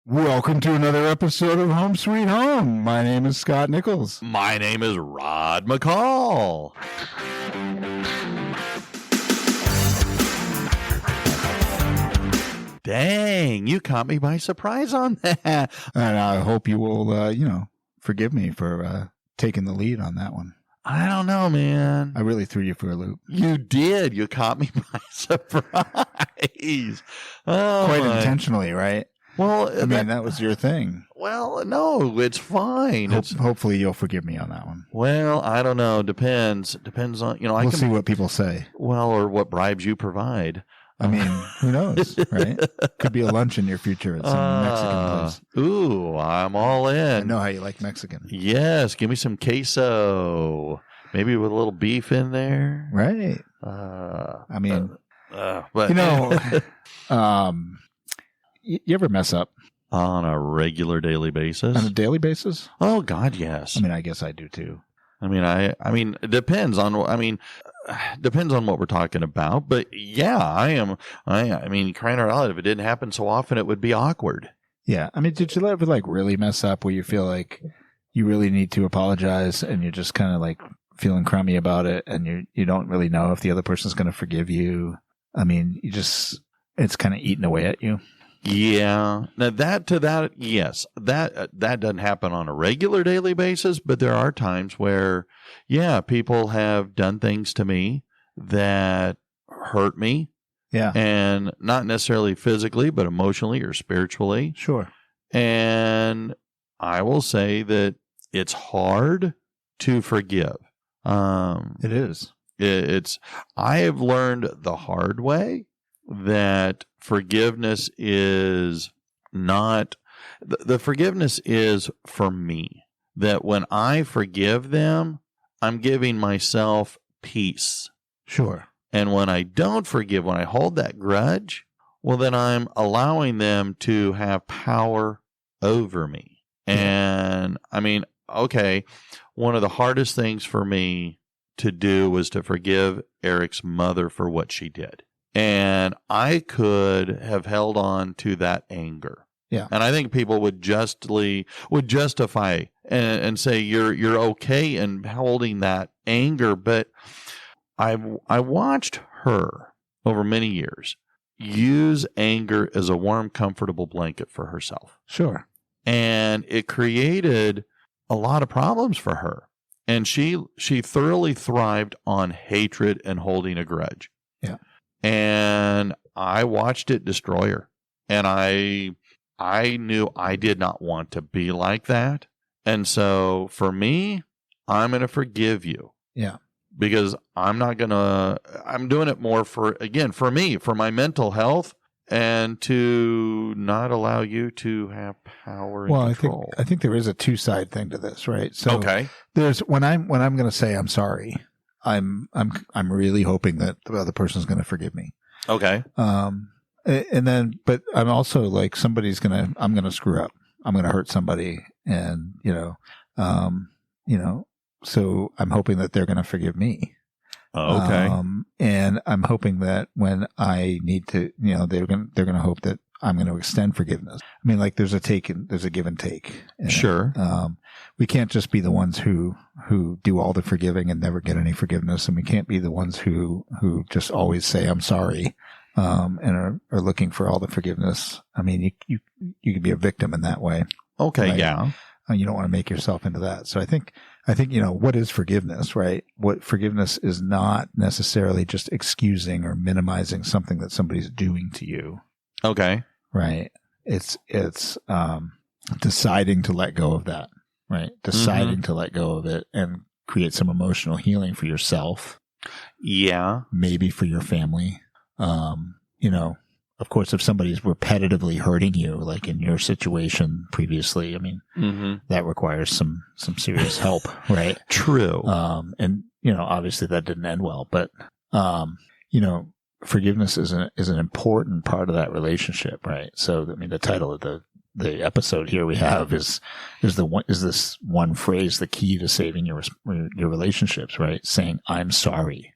Welcome to another episode of Home Sweet Home. My name is Scott Nichols. My name is Rod McCall. Dang, you caught me by surprise on that. And I hope you will, forgive me for taking the lead on that one. I don't know, man. I really threw you for a loop. You did. You caught me by surprise. Oh, Quite intentionally, right? Well, I mean, that was your thing. Well, no, it's fine. Hopefully you'll forgive me on that one. Well, I don't know. Depends on, We'll see what people say. Well, or what bribes you provide. I mean, who knows, right? Could be a lunch in your future at some Mexican place. Ooh, I'm all in. I know how you like Mexican. Yes, give me some queso. Maybe with a little beef in there. Right. But you ever mess up? On a regular daily basis? On a daily basis? Oh, God, yes. I mean, I guess I do too. I mean, it depends on what we're talking about, but yeah, I mean, crying out loud, if it didn't happen so often, it would be awkward. Yeah. I mean, did you ever really mess up where you feel like you really need to apologize and you're just kind of like feeling crummy about it and you don't really know if the other person's going to forgive you? I mean, it's kind of eating away at you. Yeah. Now yes, that doesn't happen on a regular daily basis, but there are times where, yeah, people have done things to me that hurt me. Yeah. And not necessarily physically, but emotionally or spiritually. Sure. And I will say that it's hard to forgive. It is. I have learned the hard way that forgiveness is not, the forgiveness is for me. That when I forgive them, I'm giving myself peace. Sure. And when I don't forgive, when I hold that grudge, well, then I'm allowing them to have power over me. And I mean, okay, one of the hardest things for me to do was to forgive Eric's mother for what she did. And I could have held on to that anger. Yeah. And I think people would justify and say you're okay in holding that anger. But I watched her over many years use anger as a warm, comfortable blanket for herself. Sure. And it created a lot of problems for her. And she thoroughly thrived on hatred and holding a grudge. Yeah. And I watched it destroy her. And I knew I did not want to be like that. And so for me, I'm going to forgive you. Yeah. Because I'm doing it more for me, for my mental health and to not allow you to have power and control. I think there is a two-side thing to this, right? So okay. There's when I'm going to say I'm sorry, I'm really hoping that the other person's going to forgive me. Okay. And then, but I'm also like I'm going to screw up. I'm going to hurt somebody, and so I'm hoping that they're going to forgive me. Okay. And I'm hoping that when I need to, they're going to hope that I'm going to extend forgiveness. I mean, like there's a give and take. Sure. We can't just be the ones who do all the forgiving and never get any forgiveness. And we can't be the ones who just always say, I'm sorry, and are looking for all the forgiveness. I mean, you could be a victim in that way. Okay. Right? Yeah. You don't want to make yourself into that. So I think, what is forgiveness, right? What forgiveness is not necessarily just excusing or minimizing something that somebody's doing to you. Okay. Right. It's deciding to let go of that, right? Deciding to let go of it and create some emotional healing for yourself. Yeah. Maybe for your family. Of course, if somebody's repetitively hurting you, like in your situation previously, I mean, that requires some serious help, right? True. And obviously that didn't end well, but, forgiveness is an important part of that relationship, right? So, I mean, the title of the episode here we have is this one phrase, the key to saving your relationships, right? Saying, I'm sorry.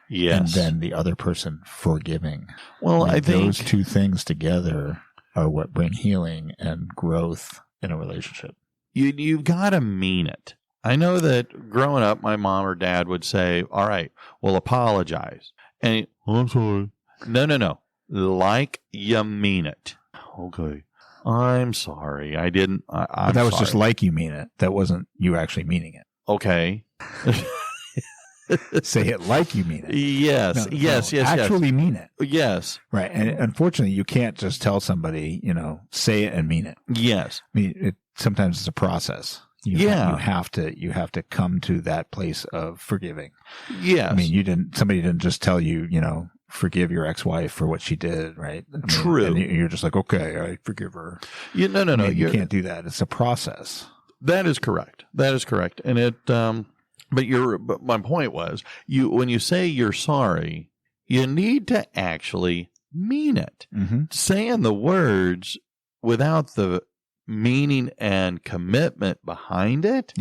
Yes. And then the other person forgiving. Well, I think those two things together are what bring healing and growth in a relationship. You've got to mean it. I know that growing up, my mom or dad would say, all right, well, apologize. And I'm sorry. No. Like you mean it. Okay. I'm sorry. I didn't. But that was just like you mean it. That wasn't you actually meaning it. Okay. Say it like you mean it. Yes. Yes. Actually mean it. Yes. Right. And unfortunately, you can't just tell somebody, say it and mean it. Yes. I mean, sometimes it's a process. You have to come to that place of forgiving. Yes. I mean, somebody didn't just tell you, forgive your ex-wife for what she did, right? I mean, True. And you're just like, okay, I forgive her. No. You can't do that. It's a process. That is correct. And it, but my point was, when you say you're sorry, you need to actually mean it. Mm-hmm. Saying the words without the meaning and commitment behind it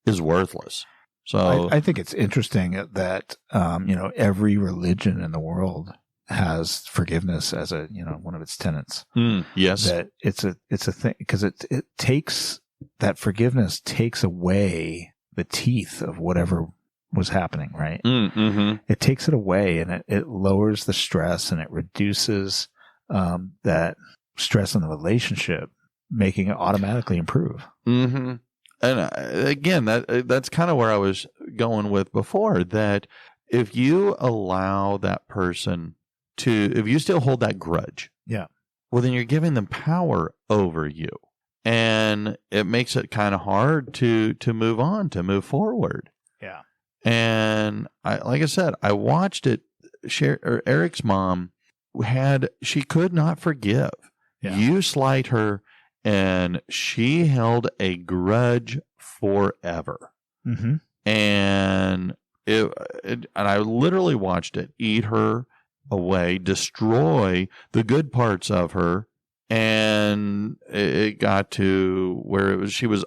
is worthless. So I think it's interesting that, every religion in the world has forgiveness as a, one of its tenets. Yes. That it's a thing because it takes that forgiveness takes away the teeth of whatever was happening, right? Mm-hmm. It takes it away and it lowers the stress and it reduces, that stress in the relationship, making it automatically improve. Mm-hmm. And again, that's kind of where I was going with before, that if you allow that person if you still hold that grudge, well, then you're giving them power over you. And it makes it kind of hard to move on, to move forward. Yeah. And like I said, I watched it. Eric's mom she could not forgive. Yeah. You slight her, and she held a grudge forever. Mm-hmm. And and I literally watched it eat her away, destroy the good parts of her. And it got to where she was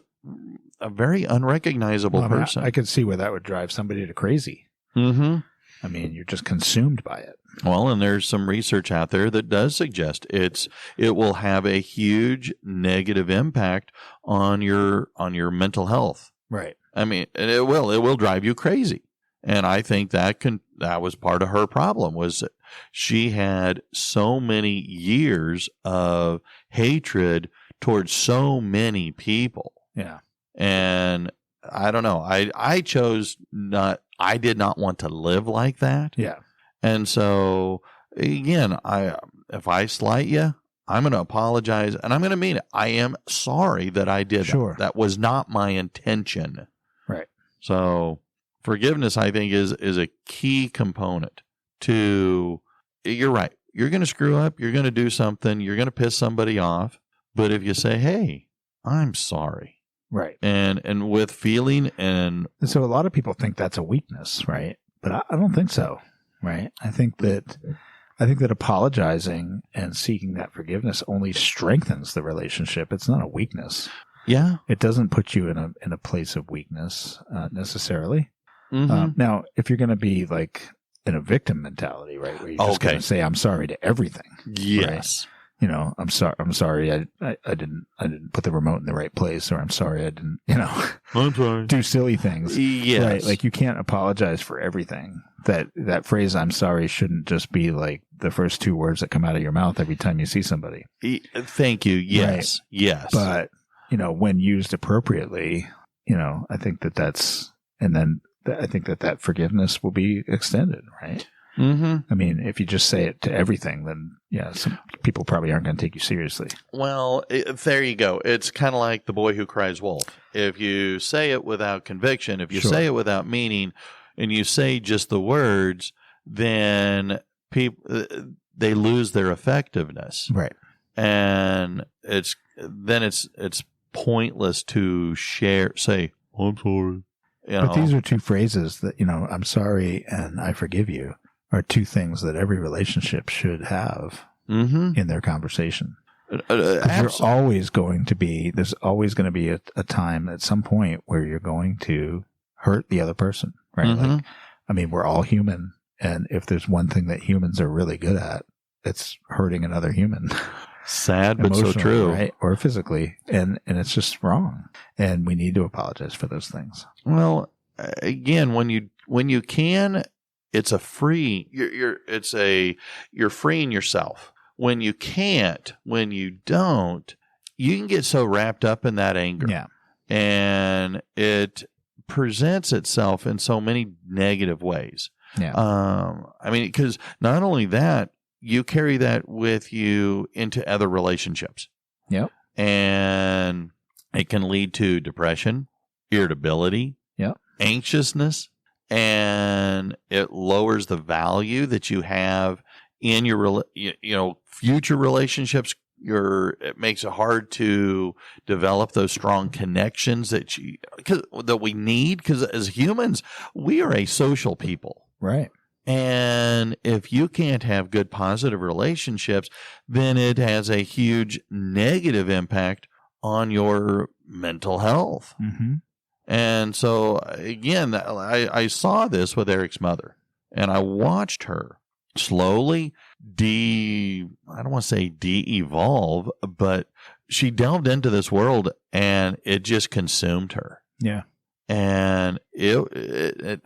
a very unrecognizable person. I could see where that would drive somebody to crazy. Mm-hmm. I mean, you're just consumed by it. Well, and there's some research out there that does suggest it will have a huge negative impact on your mental health. Right. I mean, and it will drive you crazy. And I think that was part of her problem, was that she had so many years of hatred towards so many people. Yeah. And I don't know. I did not want to live like that. Yeah. And so again, if I slight you, I'm going to apologize and I'm going to mean it. I am sorry that I did that. That was not my intention. Right. So forgiveness, I think, is a key component to, you're right. You're going to screw up. You're going to do something. You're going to piss somebody off. But if you say, hey, I'm sorry. Right. And with feeling and so a lot of people think that's a weakness, right? But I don't think so, right? I think that apologizing and seeking that forgiveness only strengthens the relationship. It's not a weakness. Yeah. It doesn't put you in a place of weakness necessarily. Mm-hmm. Now, if you're going to be like in a victim mentality, right, where you're just going to say I'm sorry to everything. Yes. Right? I'm sorry. I didn't put the remote in the right place, or I'm sorry I didn't, I'm sorry. do silly things. Yes. Right? Like you can't apologize for everything. That phrase "I'm sorry" shouldn't just be like the first two words that come out of your mouth every time you see somebody. Thank you. Yes. Right? Yes. But when used appropriately, I think that's, and then I think that forgiveness will be extended, right? Mm-hmm. I mean, if you just say it to everything, then some people probably aren't going to take you seriously. Well, there you go. It's kind of like the boy who cries wolf. If you say it without conviction, if you say it without meaning, and you say just the words, then people they lose their effectiveness, right? And it's pointless to say I'm sorry. But these are two phrases that I'm sorry and I forgive you are two things that every relationship should have in their conversation. There's always going to be a time at some point where you're going to hurt the other person, right? Mm-hmm. Like, we're all human. And if there's one thing that humans are really good at, it's hurting another human. Sad, but so emotionally, true. right? Or physically. And it's just wrong. And we need to apologize for those things. Well, again, when you can, it's a free, you're freeing yourself. When you can't, when you don't, you can get so wrapped up in that anger. Yeah. And it presents itself in so many negative ways. Yeah. I mean, because not only that, you carry that with you into other relationships. Yep. And it can lead to depression, irritability, yep, anxiousness, and it lowers the value that you have in your future relationships. It makes it hard to develop those strong connections that we need, because as humans, we are a social people. Right. And if you can't have good, positive relationships, then it has a huge negative impact on your mental health. Mm-hmm. And so, again, I saw this with Eric's mother, and I watched her slowly I don't want to say de-evolve, but she delved into this world and it just consumed her. Yeah. And it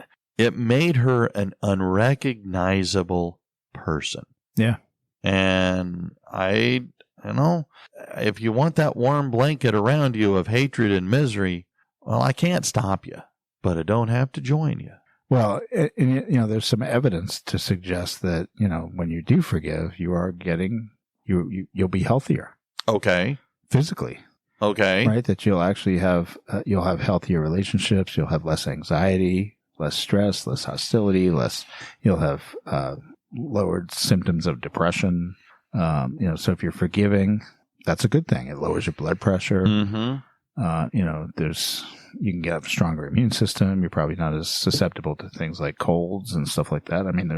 made her an unrecognizable person. Yeah. And if you want that warm blanket around you of hatred and misery, well, I can't stop you, but I don't have to join you. Well, there's some evidence to suggest that, when you do forgive, you are you'll be healthier. Okay. Physically. Okay. Right. That you'll actually have, you'll have healthier relationships. You'll have less anxiety, less stress, less hostility, you'll have, lowered symptoms of depression. So if you're forgiving, that's a good thing. It lowers your blood pressure. Mm-hmm. You can get a stronger immune system. You're probably not as susceptible to things like colds and stuff like that. I mean,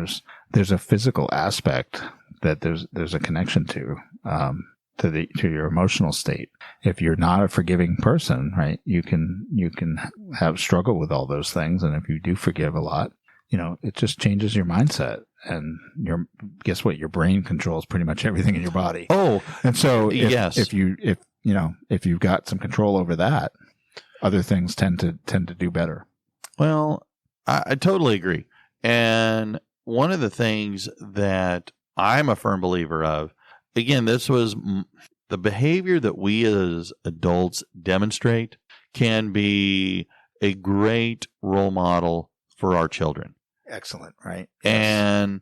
there's a physical aspect that there's a connection to your emotional state. If you're not a forgiving person, right, you can have struggle with all those things. And if you do forgive a lot, it just changes your mindset, and guess what? Your brain controls pretty much everything in your body. Oh, and so yes, if you've got some control over that, other things tend to do better. Well, I totally agree. And one of the things that I'm a firm believer of, again, this was the behavior that we as adults demonstrate can be a great role model for our children. Excellent, right? Yes.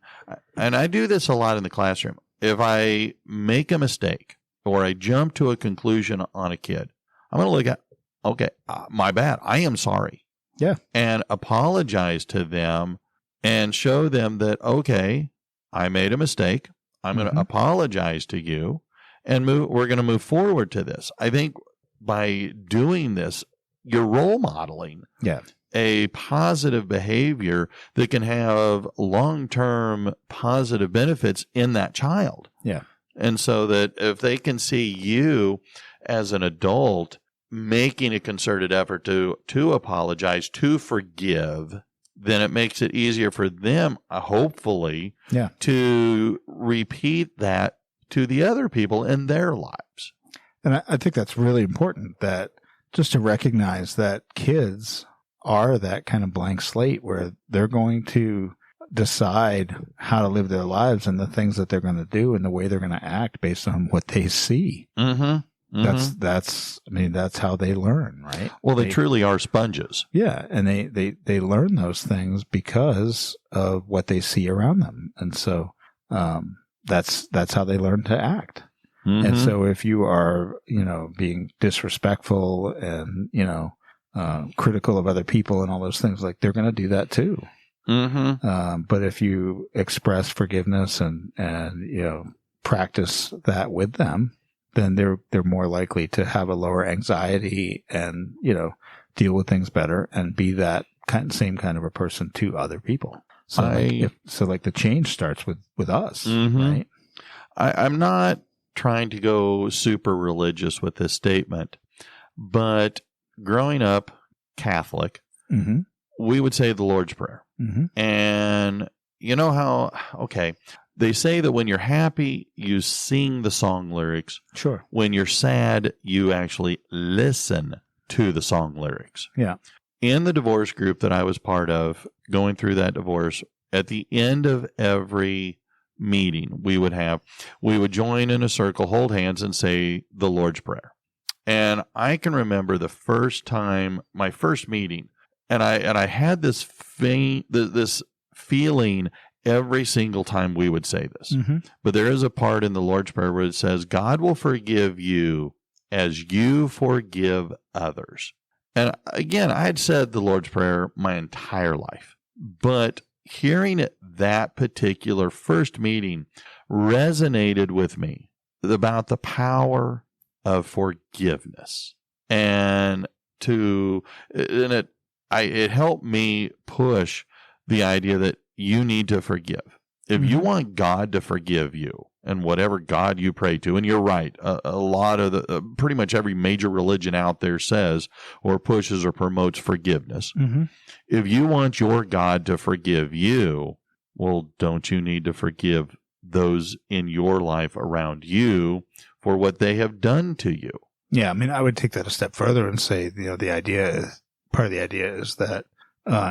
And I do this a lot in the classroom. If I make a mistake or I jump to a conclusion on a kid, I'm going to look at, okay, my bad. I am sorry. Yeah. And apologize to them and show them that, okay, I made a mistake. I'm going to apologize to you, and we're going to move forward to this. I think by doing this, you're role modeling a positive behavior that can have long-term positive benefits in that child. Yeah. And so that if they can see you as an adult making a concerted effort to apologize, to forgive, then it makes it easier for them, hopefully, to repeat that to the other people in their lives. And I think that's really important, that just to recognize that kids are that kind of blank slate where they're going to decide how to live their lives and the things that they're going to do and the way they're going to act based on what they see. Mm-hmm. That's how they learn, right? Well, they truly are sponges. Yeah. And they learn those things because of what they see around them. And so, that's how they learn to act. Mm-hmm. And so if you are, being disrespectful and, critical of other people and all those things, like, they're going to do that too. Mm-hmm. But if you express forgiveness and practice that with them, then they're more likely to have a lower anxiety and, deal with things better and be that same kind of a person to other people. So the change starts with us, right? I'm not trying to go super religious with this statement, but growing up Catholic, we would say the Lord's Prayer. And you know how, They say that when you're happy, you sing the song lyrics. Sure. When you're sad, you actually listen to the song lyrics. Yeah. In the divorce group that I was part of, going through that divorce, at the end of every meeting we would join in a circle, hold hands, and say the Lord's Prayer. And I can remember the first time, my first meeting, and I had this feeling every single time we would say this. Mm-hmm. But there is a part in the Lord's Prayer where it says, God will forgive you as you forgive others. And again, I had said the Lord's Prayer my entire life, but hearing it that particular first meeting resonated with me about the power of forgiveness, and it helped me push the idea that you need to forgive. If you want God to forgive you, and whatever God you pray to, and you're right, a lot of pretty much every major religion out there says or pushes or promotes forgiveness. Mm-hmm. If you want your God to forgive you, well, don't you need to forgive those in your life around you for what they have done to you? Yeah, I mean, I would take that a step further and say, part of the idea is that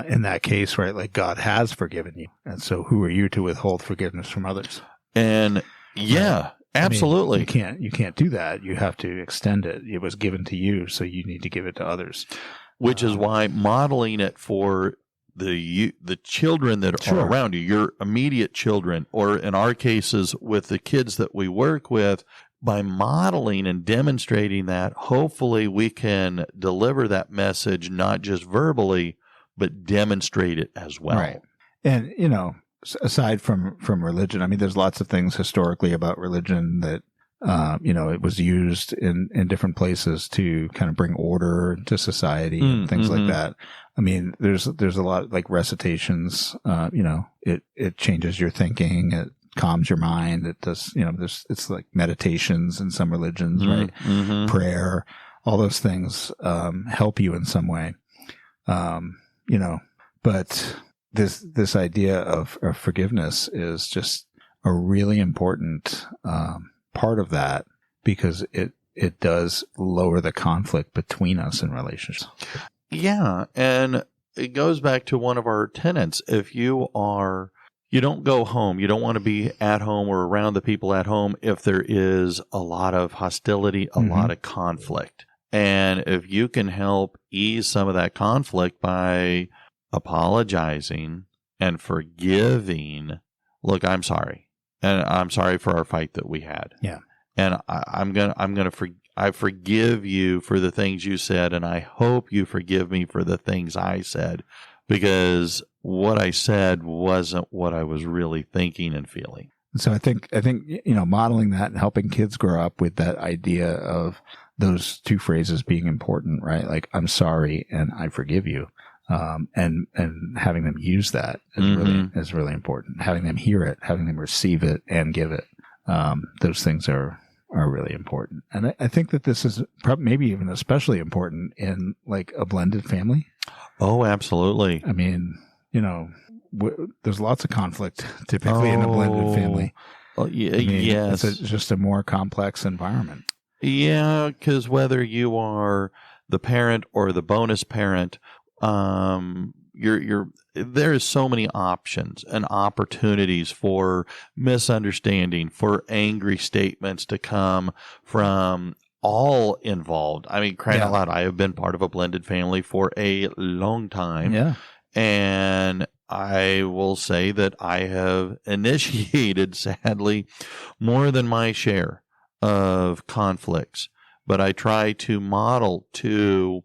in that case, right, like God has forgiven you. And so who are you to withhold forgiveness from others? And yeah, absolutely. I mean, you can't do that. You have to extend it. It was given to you, so you need to give it to others. Which is why modeling it for the children that are around you, your immediate children, or in our cases with the kids that we work with, by modeling and demonstrating that, hopefully we can deliver that message not just verbally, but demonstrate it as well. Right. And, aside from religion, I mean, there's lots of things historically about religion that, it was used in different places to kind of bring order to society and things like that. I mean, there's a lot like recitations, it changes your thinking. It calms your mind. It does, it's like meditations in some religions, right? Mm-hmm. Prayer, all those things, help you in some way. But this idea of forgiveness is just a really important part of that, because it does lower the conflict between us in relationships. Yeah, and it goes back to one of our tenets. If you don't go home, you don't want to be at home or around the people at home if there is a lot of hostility, a lot of conflict. And if you can help ease some of that conflict by apologizing and forgiving, look, I'm sorry. And I'm sorry for our fight that we had. Yeah. And I forgive you for the things you said, and I hope you forgive me for the things I said, because what I said wasn't what I was really thinking and feeling. So I think modeling that and helping kids grow up with that idea of those two phrases being important, right? Like, I'm sorry and I forgive you. And having them use that is really important. Having them hear it, having them receive it and give it. Those things are really important. And I think that this is maybe even especially important in like a blended family. Oh, absolutely. I mean, there's lots of conflict typically in a blended family. Yes. It's just a more complex environment. Yeah, because whether you are the parent or the bonus parent, there is so many options and opportunities for misunderstanding, for angry statements to come from all involved. I mean, crying out loud, I have been part of a blended family for a long time. Yeah. And I will say that I have initiated, sadly, more than my share of conflicts, but I try to model to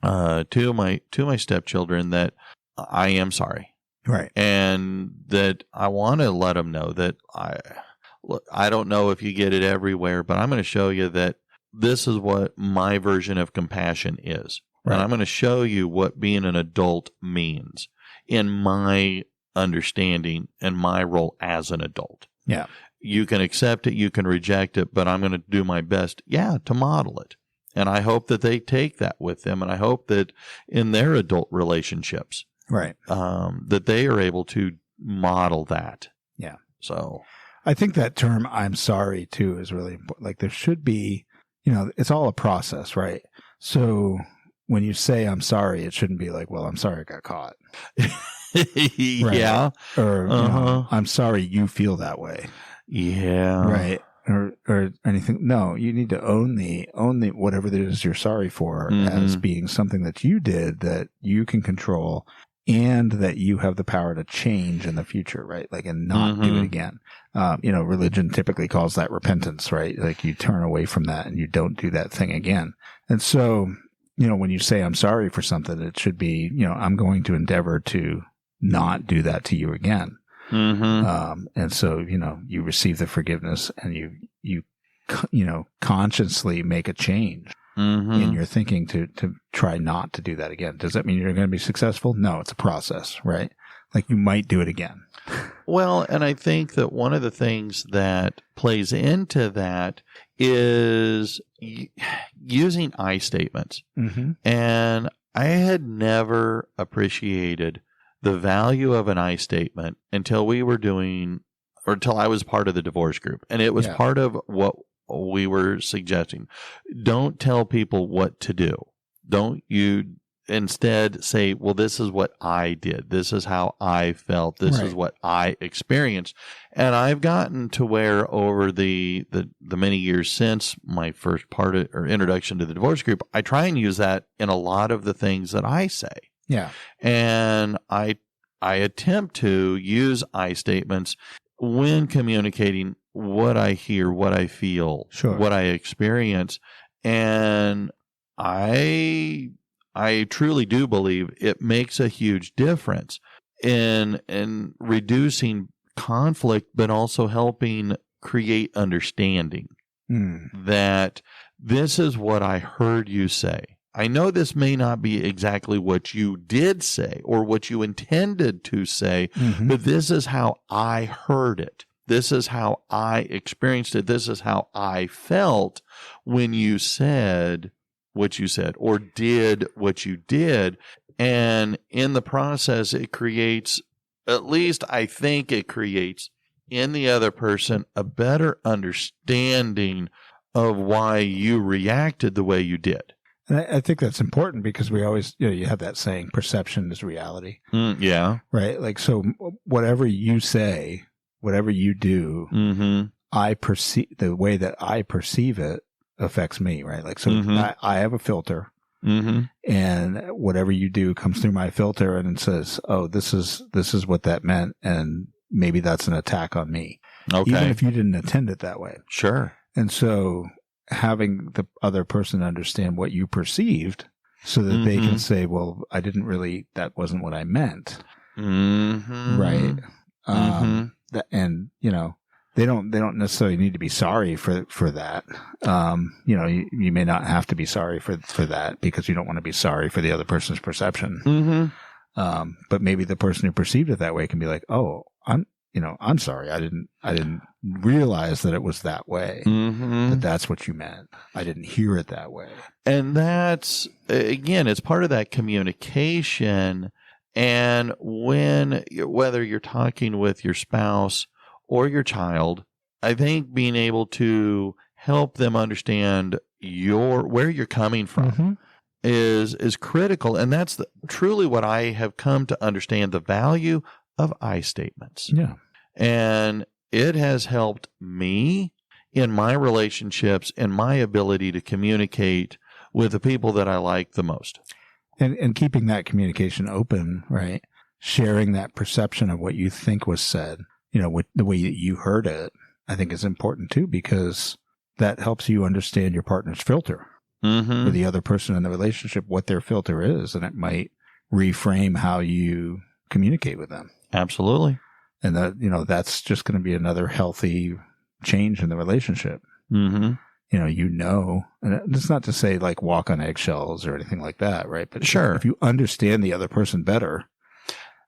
my stepchildren that I am sorry, right, and that I want to let them know that I don't know if you get it everywhere, but I'm going to show you that this is what my version of compassion is, right. And I'm going to show you what being an adult means in my understanding and my role as an adult. Yeah, you can accept it, you can reject it, but I'm going to do my best, to model it. And I hope that they take that with them. And I hope that in their adult relationships, right, that they are able to model that. Yeah. So I think that term "I'm sorry" too is really important. Like there should be, it's all a process, right? So when you say "I'm sorry," it shouldn't be like, "Well, I'm sorry I got caught." yeah. Or I'm sorry you feel that way. Yeah. Right. Or anything. No, you need to own the whatever it is you're sorry for as being something that you did that you can control and that you have the power to change in the future, right? Like, and not do it again. Religion typically calls that repentance, right? Like you turn away from that and you don't do that thing again. And so, when you say I'm sorry for something, it should be, I'm going to endeavor to not do that to you again. And so, you receive the forgiveness and you consciously make a change in your thinking to try not to do that again. Does that mean you're going to be successful? No, it's a process, right? Like you might do it again. Well, and I think that one of the things that plays into that is using I statements. And I had never appreciated the value of an I statement until we were until I was part of the divorce group. And it was part of what we were suggesting. Don't tell people what to do. Don't you instead say, well, this is what I did. This is how I felt. This is what I experienced. And I've gotten to where over the many years since my first introduction to the divorce group, I try and use that in a lot of the things that I say. Yeah. And I attempt to use I statements when communicating what I hear, what I feel, what I experience. And I truly do believe it makes a huge difference in reducing conflict, but also helping create understanding that this is what I heard you say. I know this may not be exactly what you did say or what you intended to say, but this is how I heard it. This is how I experienced it. This is how I felt when you said what you said or did what you did. And in the process, it creates, at least I think it creates in the other person a better understanding of why you reacted the way you did. And I think that's important because we always, you have that saying, perception is reality. Yeah. Right? Like, so whatever you say, whatever you do, I perceive, the way that I perceive it affects me, right? Like, so I have a filter and whatever you do comes through my filter and it says, oh, this is what that meant. And maybe that's an attack on me. Okay. Even if you didn't intend it that way. Sure. And so having the other person understand what you perceived so that they can say, well, that wasn't what I meant. Right. And, they don't necessarily need to be sorry for that. You may not have to be sorry for that because you don't want to be sorry for the other person's perception. But maybe the person who perceived it that way can be like, oh, I'm sorry. I didn't realize that it was that way. That that's what you meant. I didn't hear it that way. And that's, again, it's part of that communication. And whether you're talking with your spouse or your child, I think being able to help them understand where you're coming from is critical. And that's truly what I have come to understand, the value of I statements. Yeah. And it has helped me in my relationships and my ability to communicate with the people that I like the most. And keeping that communication open, right? Sharing that perception of what you think was said, with the way that you heard it, I think is important too, because that helps you understand your partner's filter or the other person in the relationship, what their filter is. And it might reframe how you communicate with them. Absolutely. And that, that's just going to be another healthy change in the relationship. And it's not to say like walk on eggshells or anything like that, right? But sure, if you understand the other person better,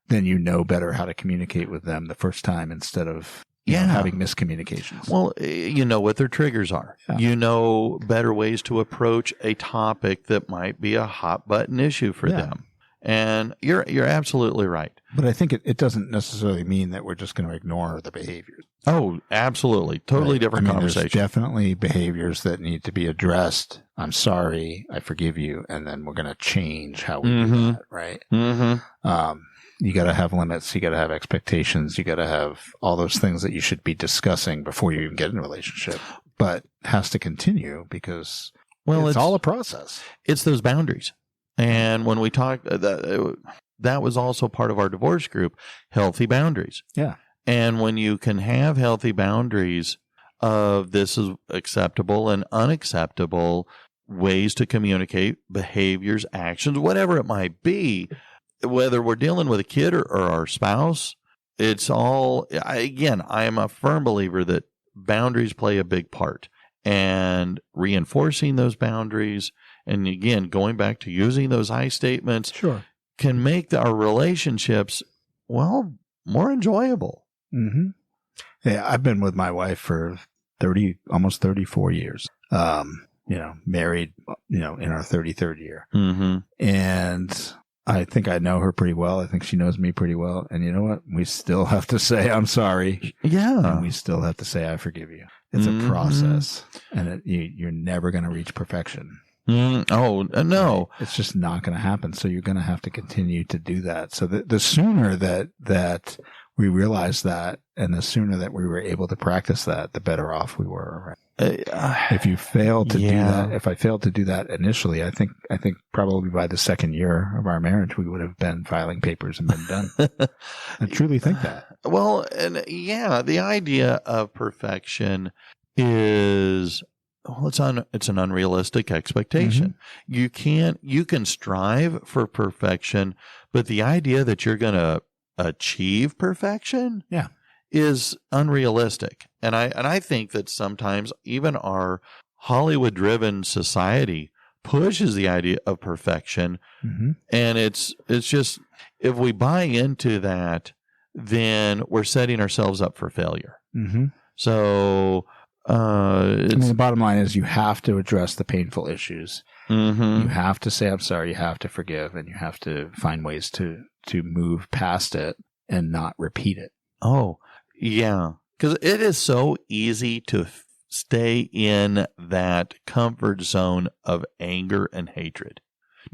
then you know better how to communicate with them the first time instead of having miscommunications. Well, you know what their triggers are. Yeah. You know better ways to approach a topic that might be a hot button issue for them. And you're absolutely right. But I think it doesn't necessarily mean that we're just going to ignore the behaviors. Oh, absolutely. Totally Right. different There's conversation. definitely behaviors that need to be addressed. I'm sorry. I forgive you. And then we're going to change how we do that. Right. Mm-hmm. You got to have limits. You got to have expectations. You got to have all those things that you should be discussing before you even get in a relationship, but has to continue because it's all a process. It's those boundaries. And when we talked, that was also part of our divorce group, healthy boundaries. Yeah. And when you can have healthy boundaries of this is acceptable and unacceptable ways to communicate, behaviors, actions, whatever it might be, whether we're dealing with a kid or our spouse, it's all, I am a firm believer that boundaries play a big part. And reinforcing those boundaries, and again, going back to using those I statements, Sure, can make our relationships, well, more enjoyable. Mm-hmm. Yeah, I've been with my wife for almost 34 years. Married, in our 33rd year. Mm-hmm. And I think I know her pretty well. I think she knows me pretty well. And you know what? We still have to say, I'm sorry. Yeah. And we still have to say, I forgive you. It's a process. And you're never going to reach perfection. Oh, no. Right? It's just not going to happen. So you're going to have to continue to do that. So the sooner that we realized that, and the sooner that we were able to practice that, the better off we were. Right? If you fail to do that, if I failed to do that initially, I think probably by the second year of our marriage, we would have been filing papers and been done. I truly think that. Well, and the idea of perfection is, it's an unrealistic expectation. Mm-hmm. You can strive for perfection, but the idea that you're going to achieve perfection is unrealistic. And I think that sometimes even our Hollywood driven society pushes the idea of perfection. Mm-hmm. And it's just, if we buy into that, then we're setting ourselves up for failure. Mm-hmm. So, the bottom line is you have to address the painful issues. Mm-hmm. You have to say, I'm sorry. You have to forgive, and you have to find ways to move past it and not repeat it. Oh, yeah. Because it is so easy to stay in that comfort zone of anger and hatred,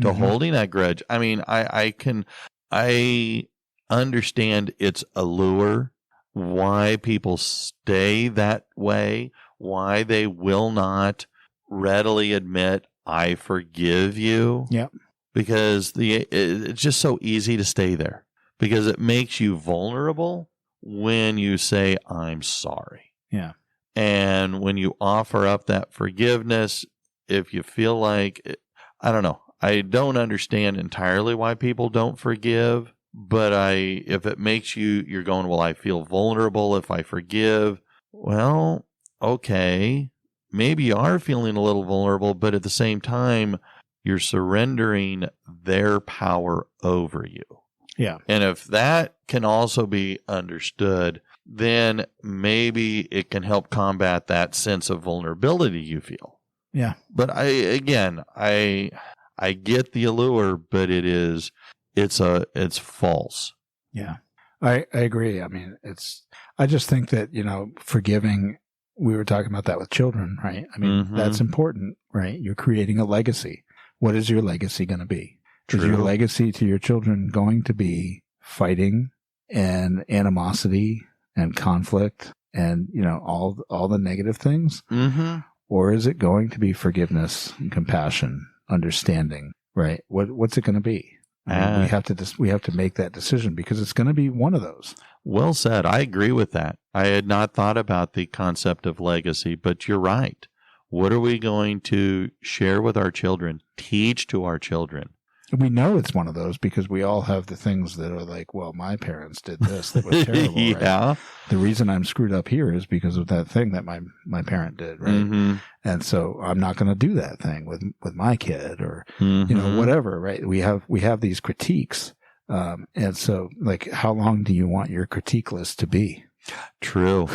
to holding that grudge. I mean, I understand its allure, why people stay that way, why they will not readily admit, I forgive you. Yep. Because it's just so easy to stay there, because it makes you vulnerable when you say, I'm sorry. Yeah. And when you offer up that forgiveness, if you feel like, I don't know, I don't understand entirely why people don't forgive, but if it makes you're going, well, I feel vulnerable if I forgive. Well, okay, maybe you are feeling a little vulnerable, but at the same time, you're surrendering their power over you. Yeah. And if that can also be understood, then maybe it can help combat that sense of vulnerability you feel. Yeah. But I get the allure, but it's false. Yeah. I agree. I mean, I just think that, forgiving, we were talking about that with children, right? I mean, that's important, right? You're creating a legacy. What is your legacy going to be? True. Is your legacy to your children going to be fighting and animosity and conflict and, all the negative things? Mm-hmm. Or is it going to be forgiveness and compassion, understanding, right? What's it going to be? We have to make that decision, because it's going to be one of those. Well said. I agree with that. I had not thought about the concept of legacy, but you're right. What are we going to share with our children, teach to our children? We know it's one of those because we all have the things that are like, well, my parents did this that was terrible. Yeah. Right? The reason I'm screwed up here is because of that thing that my parent did, right? Mm-hmm. And so I'm not going to do that thing with my kid, or whatever, right? We have these critiques, and so, like, how long do you want your critique list to be? True.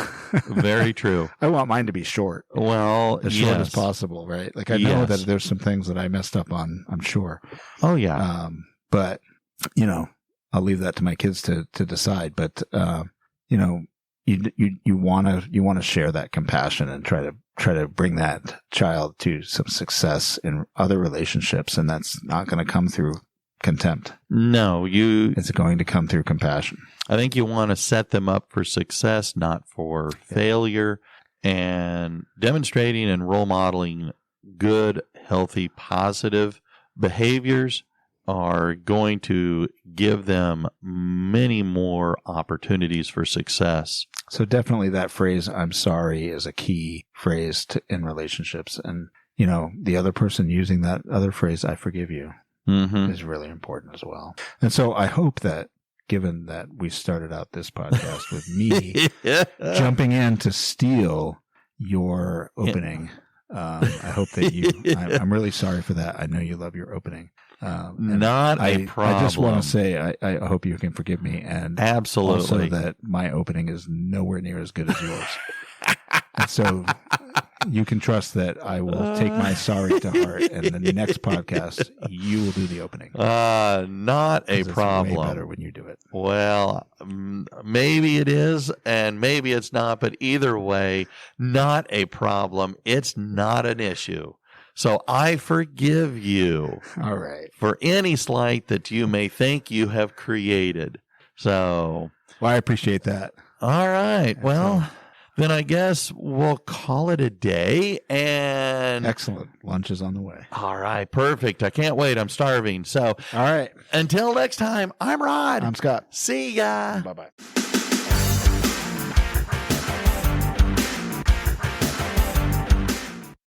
Very true. I want mine to be short. Well, as short as possible, right? Like, I know that there's some things that I messed up on, I'm sure. Oh, yeah. But you know, I'll leave that to my kids to decide. But, you know, you want to share that compassion and try to bring that child to some success in other relationships. And that's not going to come through contempt. No, it's going to come through compassion. I think you want to set them up for success, not for failure, and demonstrating and role modeling good, healthy, positive behaviors are going to give them many more opportunities for success. So definitely that phrase, I'm sorry, is a key phrase in relationships. And, you know, the other person using that other phrase, I forgive you, is really important as well. And so I hope that, given that we started out this podcast with me jumping in to steal your opening, I hope that I'm really sorry for that. I know you love your opening. Not a problem. I just want to say, I hope you can forgive me. And absolutely. Also that my opening is nowhere near as good as yours. And so you can trust that I will take my sorry to heart, and in the next podcast, you will do the opening. Not a problem. It's way better when you do it. Well, maybe it is, and maybe it's not, but either way, not a problem. It's not an issue. So I forgive you. All right. For any slight that you may think you have created. So. Well, I appreciate that. All right. Well, then I guess we'll call it a day. And excellent. Lunch is on the way. All right. Perfect. I can't wait. I'm starving. So. All right. Until next time, I'm Rod. I'm Scott. See ya. Bye-bye.